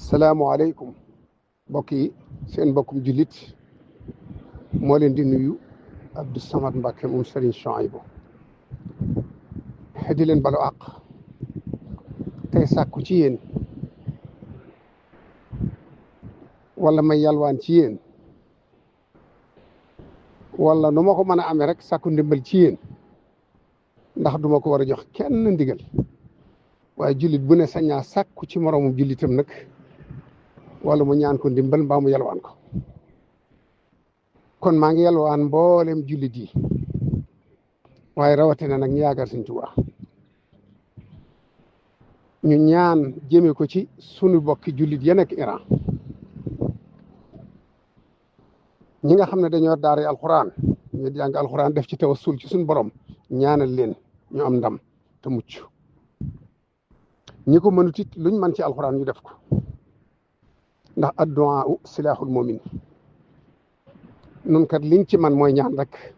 salaamualeykum mbokk yi seen mbokkum jullit moo leen di nuyu Abdou Samad Mbacke moom Serigne Souhaïbou di leen balu àq tey sàkku ci yéen wala may yalwaan ci yéen wala nu ma ko mën a amee rek sàkku ndimbal ci yéen ndax duma ko war a jox kenn ndigal waaye jullit bu ne sañaa sàkku ci moroomum jullitam nag wala mu ñaan ko ndimbal mbaa mu yalwaan ko kon maa ngi yalwaan mboolem jullit yi waaye rawatina nag ñu yaakaar Sëñ Tuubaa ñu ñaan jëme ko ci sunu bokki jullit ya nekk Iran ñi nga xam ne dañoo daara alxuraan ñu jàng alxuraan def ci tawassul ci suñu borom ñaanal leen ñu am ndam te mucc ñi ko mënut it luñ mën ci alxuraan ñu def ko ndax addu'a silaahul mu'min nun kat liñ ci man mooy ñaan rek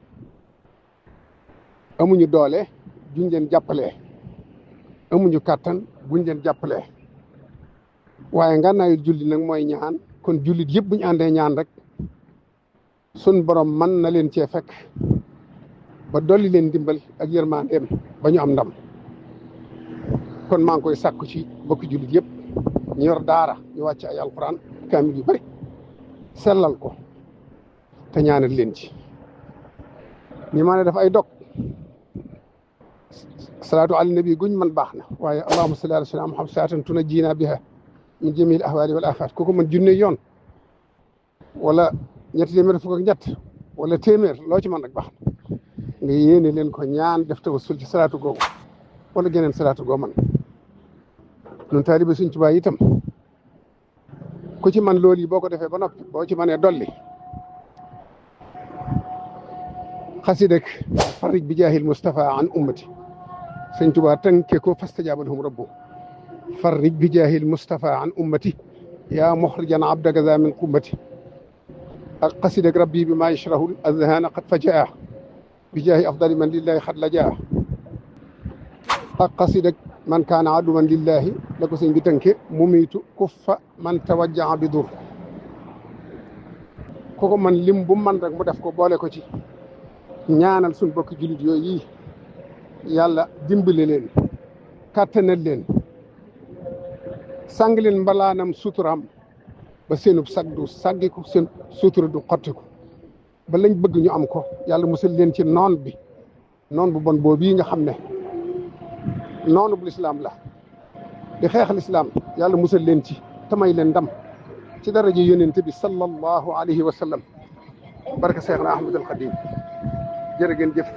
amuñu doole juñ leen jàppalee amuñu kàttan buñ leen jàppalee waaye ngànnaayu julli nag mooy ñaan kon jullit yëpp buñu àndee ñaan rek sun borom mën na leen cee fekk ba dolli leen dimbal ak yërmandeem ba ñu am ndam kon maa ngi koy sàkku ci bokki jullit yëpp ñu yor daara ñu wàcc ay alquran kaamil yu bëri sellal ko te ñaanal leen ci ñi ma ne def ay dog salaatu ala nabi guñ man baax na waaye allahumma salli ala sayyidina muhammad salaatan tunajjina biha min jamil ahwali wal afat kooku man junne yoon wala ñetti téeméer fukk ak ñett wala téeméer loo ci man rek baax na nga yéene leen ko ñaan def tawassul ci salaatu googu wala geneen salaatu goo man nun taalibe Sëñ Tuubaa itam ku ci man loolu yi boo ko defee ba noppi boo ci mënee dolli xasidek farij bi jaahil Mustafa an ummati Sëñ Tuubaa tënke ko fastajaaba lahum rabbuhum farij bi jaahil Mustafa an ummati yaa muxrijan abdaka za min qummati ak xasidek rabbi bi maa yashrahu azhana qad fajaa bi jaahi afdali man lillahi xad la jaa ak xasidek man kaana aduwan lillahi la ko sëñ bi tënke mumiitu kuffa man tawajjaa bi dur koko man lim bu man rek mu def ko boole ko ci ñaanal suñ bokki jullit yooyu yi yàlla dimbale leen kàttanal leen sàng leen mbalaanam suturaam ba seenub sag du saggi ko seen sutura du xotti ko ba lañ bëgg ñu am ko yàlla musal leen ci noon bi noon bu bon boobu yi nga xam ne noonu bu lislaam la di xeex lislaam yàlla musal leen ci tamay leen ndam ci daraja yonent bi sallallahu alayhi wa sallam barka Seexna Ahmadul Xadim jërë ngeen jëf